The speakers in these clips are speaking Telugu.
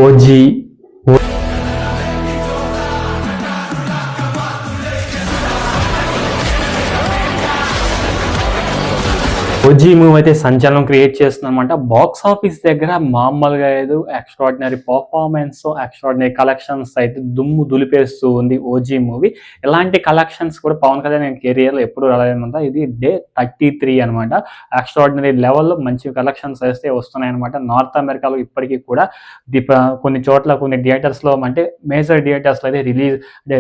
ఓజీ ఓజీ మూవీ అయితే సంచలనం క్రియేట్ చేస్తుందన్నమాట. బాక్స్ ఆఫీస్ దగ్గర మామూలుగా లేదు, ఎక్స్ట్రాడినరీ పర్ఫార్మెన్స్, ఎక్స్ట్రాడినరీ కలెక్షన్స్ అయితే దుమ్ము దులిపేస్తూ ఉంది ఓజీ మూవీ. ఇలాంటి కలెక్షన్స్ కూడా పవన్ కళ్యాణ్ కెరియర్లో ఎప్పుడు రాలేదన్నమాట. ఇది డే 33 అనమాట. ఎక్స్ట్రాడినరీ లెవెల్లో మంచి కలెక్షన్స్ అయితే వస్తున్నాయన్నమాట. నార్త్ అమెరికాలో ఇప్పటికీ కూడా కొన్ని చోట్ల కొన్ని థియేటర్స్లో అంటే మేజర్ థియేటర్స్లో అయితే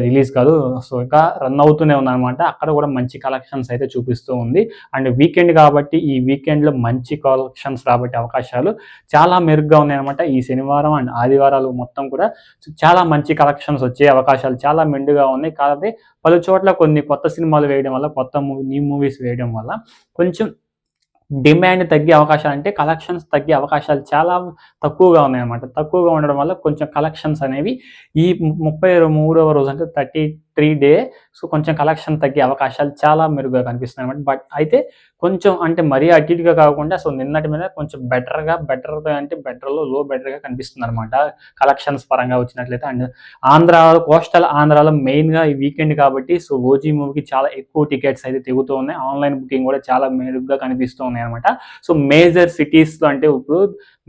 రిలీజ్ కాదు, సో ఇంకా రన్ అవుతూనే ఉందన్నమాట. అక్కడ కూడా మంచి కలెక్షన్స్ అయితే చూపిస్తూ ఉంది. అండ్ వీకెండ్ కాబట్టి ఈ వీకెండ్లో మంచి కలెక్షన్స్ రాబట్టే అవకాశాలు చాలా మెరుగ్గా ఉన్నాయన్నమాట. ఈ శనివారం అండ్ ఆదివారాలు మొత్తం కూడా చాలా మంచి కలెక్షన్స్ వచ్చే అవకాశాలు చాలా మెండుగా ఉన్నాయి. కాబట్టి పలు చోట్ల కొన్ని కొత్త సినిమాలు వేయడం వల్ల, న్యూ మూవీస్ వేయడం వల్ల కొంచెం డిమాండ్ తగ్గే అవకాశాలు, అంటే కలెక్షన్స్ తగ్గే అవకాశాలు చాలా తక్కువగా ఉన్నాయన్నమాట. తక్కువగా ఉండడం వల్ల కొంచెం కలెక్షన్స్ అనేవి ఈ 33వ రోజు అంటే 33 డే సో కొంచెం కలెక్షన్ తగ్గే అవకాశాలు చాలా మెరుగ్గా కనిపిస్తున్నాయి అన్నమాట. బట్ అయితే కొంచెం అంటే మరీ అటు ఇటుగా కాకుండా సో నిన్నటి మీద కొంచెం బెటర్లో లో బెటర్గా కనిపిస్తుంది అనమాట కలెక్షన్స్ పరంగా వచ్చినట్లయితే. అండ్ కోస్టల్ ఆంధ్రాలో మెయిన్గా ఈ వీకెండ్ కాబట్టి సో ఓజీ మూవీకి చాలా ఎక్కువ టికెట్స్ అయితే తెగుతూ ఉన్నాయి. ఆన్లైన్ బుకింగ్ కూడా చాలా మెరుగ్గా కనిపిస్తూ ఉన్నాయి అనమాట. సో మేజర్ సిటీస్లో అంటే ఇప్పుడు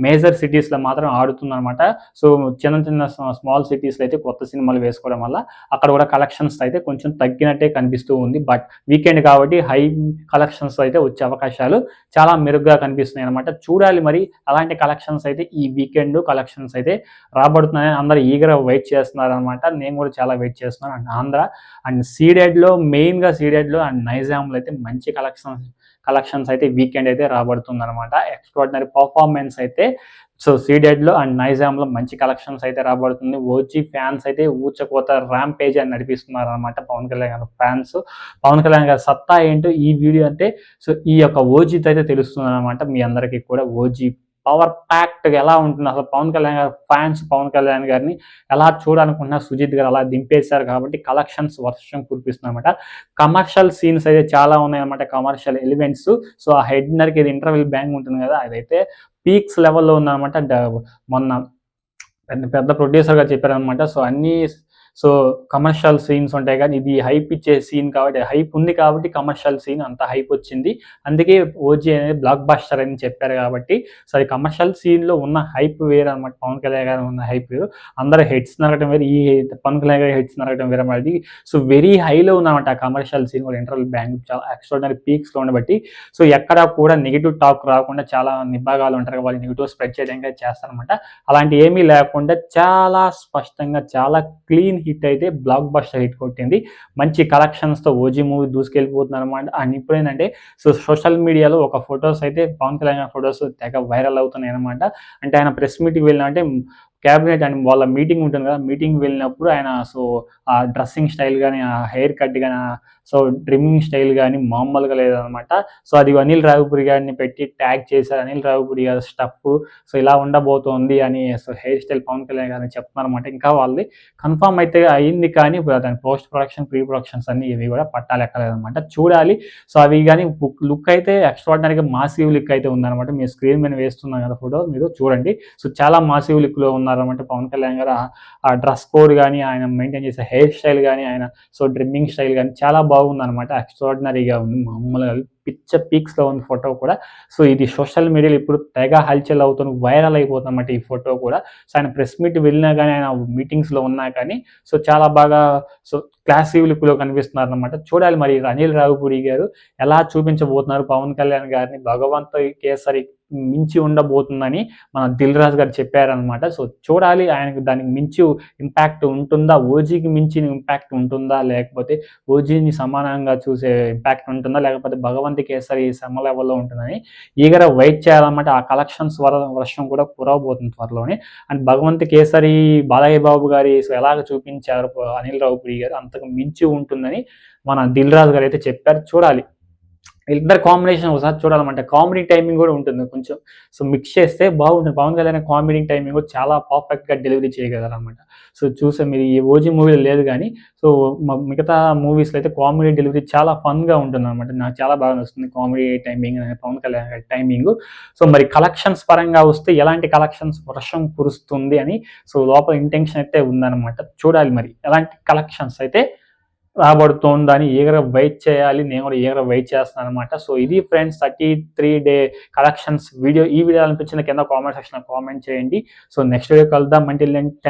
మేజర్ సిటీస్లో మాత్రం ఆడుతుందన్నమాట. సో చిన్న స్మాల్ సిటీస్లో అయితే కొత్త సినిమాలు వేసుకోవడం వల్ల అక్కడ కూడా కలెక్షన్స్ అయితే కొంచెం తగ్గినట్టే కనిపిస్తూ ఉంది. బట్ వీకెండ్ కాబట్టి హై కలెక్షన్స్ అయితే వచ్చే అవకాశాలు చాలా మెరుగ్గా కనిపిస్తున్నాయి అనమాట. చూడాలి మరి అలాంటి కలెక్షన్స్ అయితే ఈ వీకెండ్ కలెక్షన్స్ అయితే రాబడుతున్నాయని అందరూ ఈగర్గా వెయిట్ చేస్తున్నారు అనమాట. నేను కూడా చాలా వెయిట్ చేస్తున్నాను. అండ్ ఆంధ్ర అండ్ సీడెడ్లో మెయిన్గా సీడెడ్లో అండ్ నైజాంలో అయితే మంచి కలెక్షన్స్ అయితే వీకెండ్ అయితే రాబడుతుంది అనమాట. ఎక్స్ట్రాడినరీ పర్ఫార్మెన్స్ అయితే సో సీడెడ్లో అండ్ నైజాంలో మంచి కలెక్షన్స్ అయితే రాబడుతుంది. ఓజీ ఫ్యాన్స్ అయితే ఊచకోత ర్యాంపేజ్ అని నడిపిస్తున్నారు అనమాట. పవన్ కళ్యాణ్ గారు ఫ్యాన్స్, పవన్ కళ్యాణ్ గారి సత్తా ఏంటో ఈ వీడియో అంటే సో ఈ యొక్క ఓజీతో అయితే తెలుస్తుంది అనమాట. మీ అందరికీ కూడా ఓజీ పవర్ ప్యాక్ట్గా ఎలా ఉంటుంది అసలు, పవన్ కళ్యాణ్ గారి ఫ్యాన్స్ పవన్ కళ్యాణ్ గారిని ఎలా చూడాలనుకున్నా సుజిత్ గారు అలా దింపేశారు కాబట్టి కలెక్షన్స్ వర్షం కురిపిస్తుంది అనమాట. కమర్షియల్ సీన్స్ అయితే చాలా ఉన్నాయన్నమాట, కమర్షియల్ ఎలిమెంట్స్. సో ఆ హెడ్నర్కి ఇది ఇంటర్వెల్ బ్యాంగ్ ఉంటుంది కదా, అదైతే పీక్స్ లెవెల్లో ఉందన్నమాట. మొన్న పెద్ద ప్రొడ్యూసర్గా చెప్పారనమాట. సో కమర్షియల్ సీన్స్ ఉంటాయి కానీ ఇది హైప్ ఇచ్చే సీన్ కాబట్టి, హైప్ ఉంది కాబట్టి కమర్షియల్ సీన్ అంత హైప్ వచ్చింది. అందుకే ఓజీ అనేది బ్లాక్ బస్టర్ అని చెప్పారు కాబట్టి సో అది కమర్షియల్ సీన్లో ఉన్న హైప్ వేరు అనమాట. పవన్ కళ్యాణ్ గారు ఉన్న హైప్ వేరు, అందరూ హెడ్స్ నరగడం వేరు, ఈ పవన్ కళ్యాణ్ గారి హెడ్స్ నరగడం వేరు అనేది. సో వెరీ హైలో ఉందన్నమాట ఆ కమర్షియల్ సీన్ కూడా. ఇంటర్వల్ బ్యాంక్ చాలా ఎక్స్ట్రాడినరీ పీక్స్లో ఉండబట్టి సో ఎక్కడ కూడా నెగిటివ్ టాక్ రాకుండా చాలా నిబ్బాగాలు ఉంటారు, వాళ్ళు నెగిటివ్ స్ప్రెడ్ చేయడానికి చేస్తారనమాట. అలాంటి ఏమీ లేకుండా చాలా స్పష్టంగా చాలా క్లీన్ హిట్ అయితే బ్లాక్ బస్టర్ హిట్ కొట్టింది. మంచి కలెక్షన్స్తో ఓజీ మూవీ దూసుకెళ్ళిపోతుంది అనమాట. అండ్ ఇప్పుడు ఏంటంటే సో సోషల్ మీడియాలో ఒక ఫొటోస్ అయితే పవన్ కళ్యాణ్ ఫొటోస్ తెగ వైరల్ అవుతున్నాయి అనమాట. అంటే ఆయన ప్రెస్ మీట్కి వెళ్ళిన అంటే క్యాబినెట్ అండ్ వాళ్ళ మీటింగ్ ఉంటుంది కదా, మీటింగ్ వెళ్ళినప్పుడు ఆయన సో ఆ డ్రెస్సింగ్ స్టైల్ కానీ, ఆ హెయిర్ కట్ కానీ, సో ట్రిమ్మింగ్ స్టైల్ కానీ మామూలుగా లేదనమాట. సో అది అనిల్ రావిపూడి గారిని పెట్టి ట్యాగ్ చేశారు. అనిల్ రావిపూడి గారి స్టఫ్ సో ఇలా ఉండబోతోంది అని so hair style Pawan Kalyan గారిని చెప్తున్నారన్నమాట. ఇంకా వాళ్ళది కన్ఫర్మ్ అయితే అయింది కానీ దాని పోస్ట్ ప్రొడక్షన్ ప్రీ ప్రొడక్షన్స్ అన్ని ఇవి కూడా పట్టాలెక్కలేదన్నమాట. చూడాలి. సో అవి కానీ లుక్ అయితే ఎక్స్ట్రాడినరీగా మాసివ్ లుక్ అయితే ఉందన్నమాట. మీరు స్క్రీన్ మీద వేస్తున్నాం కదా ఫోటో, మీరు చూడండి. సో చాలా మాసివ్ లుక్లో ఉన్నారన్నమాట పవన్ కళ్యాణ్ గారు. ఆ డ్రెస్ కోడ్ కానీ, ఆయన మెయింటైన్ చేసే హెయిర్ స్టైల్ కానీ, ఆయన సో ట్రిమ్మింగ్ స్టైల్ కానీ చాలా బాగుందన్నమాట. ఎక్స్ట్రాడినరీగా ఉంది, మామూలుగా పిచ్చ పీక్స్లో ఉంది ఫోటో కూడా. సో ఇది సోషల్ మీడియాలో ఇప్పుడు తెగ హల్చల్ అవుతుంది, వైరల్ అయిపోతుంది అన్నమాట ఈ ఫోటో కూడా. సో ఆయన ప్రెస్ మీట్ వెళ్ళినా కానీ, ఆయన మీటింగ్స్లో ఉన్నా కానీ సో చాలా బాగా సో క్లాసీ లుక్లో కనిపిస్తున్నారు అనమాట. చూడాలి మరి అనిల్ రావిపూడి గారు ఎలా చూపించబోతున్నారు పవన్ కళ్యాణ్ గారిని. భగవంత్ కేసరి మించి ఉండబోతుందని మన దిల్ రాజు గారు చెప్పారనమాట. సో చూడాలి ఆయనకు దానికి మించి ఇంపాక్ట్ ఉంటుందా, ఓజీకి మించిన ఇంపాక్ట్ ఉంటుందా, లేకపోతే ఓజీని సమానంగా చూసే ఇంపాక్ట్ ఉంటుందా, లేకపోతే భగవంత్ కేసరి సమ లెవెల్లో ఉంటుందని ఈగర వెయిట్ చేయాలన్నమాట. ఆ కలెక్షన్స్ వర్షం కూడా కురవబోతుంది త్వరలోనే. అండ్ భగవంత్ కేసరి బాలయ్య బాబు గారి సో ఎలాగ చూపించారు అనిల్ రావిపూడి గారు, అంతకు మించి ఉంటుందని మన దిల్ రాజు గారు అయితే చెప్పారు. చూడాలి ఇద్దరు కాంబినేషన్ ఒకసారి చూడాలన్నమాట. కామెడీ టైమింగ్ గూడా ఉంటుంది కొంచెం. సో, మిక్స్ చేస్తే బాగుంటుంది. పవన్ కళ్యాణ్ కామెడీ టైమింగ్ కూడా చాలా పర్ఫెక్ట్‌గా డెలివరీ చేయగలరనమాట. సో, చూసే మీరు ఈ 'ఓజీ' మూవీలో లేదు గానీ, సో, మిగతా మూవీస్‌లో అయితే కామెడీ డెలివరీ చాలా ఫన్‌గా ఉంటుందనమాట. నాకు చాలా బాగా నచ్చుతుంది కామెడీ టైమింగ్ పవన్ కళ్యాణ్ గారి టైమింగు. సో, మరి కలెక్షన్స్ పరంగా వస్తే ఎలాంటి కలెక్షన్స్ వర్షం కురుస్తుంది అని సో, లోపల ఇంటెన్షన్ అయితే ఉందనమాట. చూడాలి మరి ఎలాంటి కలెక్షన్స్ అయితే రాబడుతోందని ఈగర్‌గా వెయిట్ చేయాలి. నేను కూడా ఈగర్‌గా వెయిట్ చేస్తున్నాననమాట. సో, ఇది ఫ్రెండ్స్ 33 డే కలెక్షన్స్ వీడియో. ఈ వీడియో అనిపించింది కింద కామెంట్ సెక్షన్‌లో కామెంట్ చేయండి. సో, నెక్స్ట్ వీడియో కలుద్దాం. Until then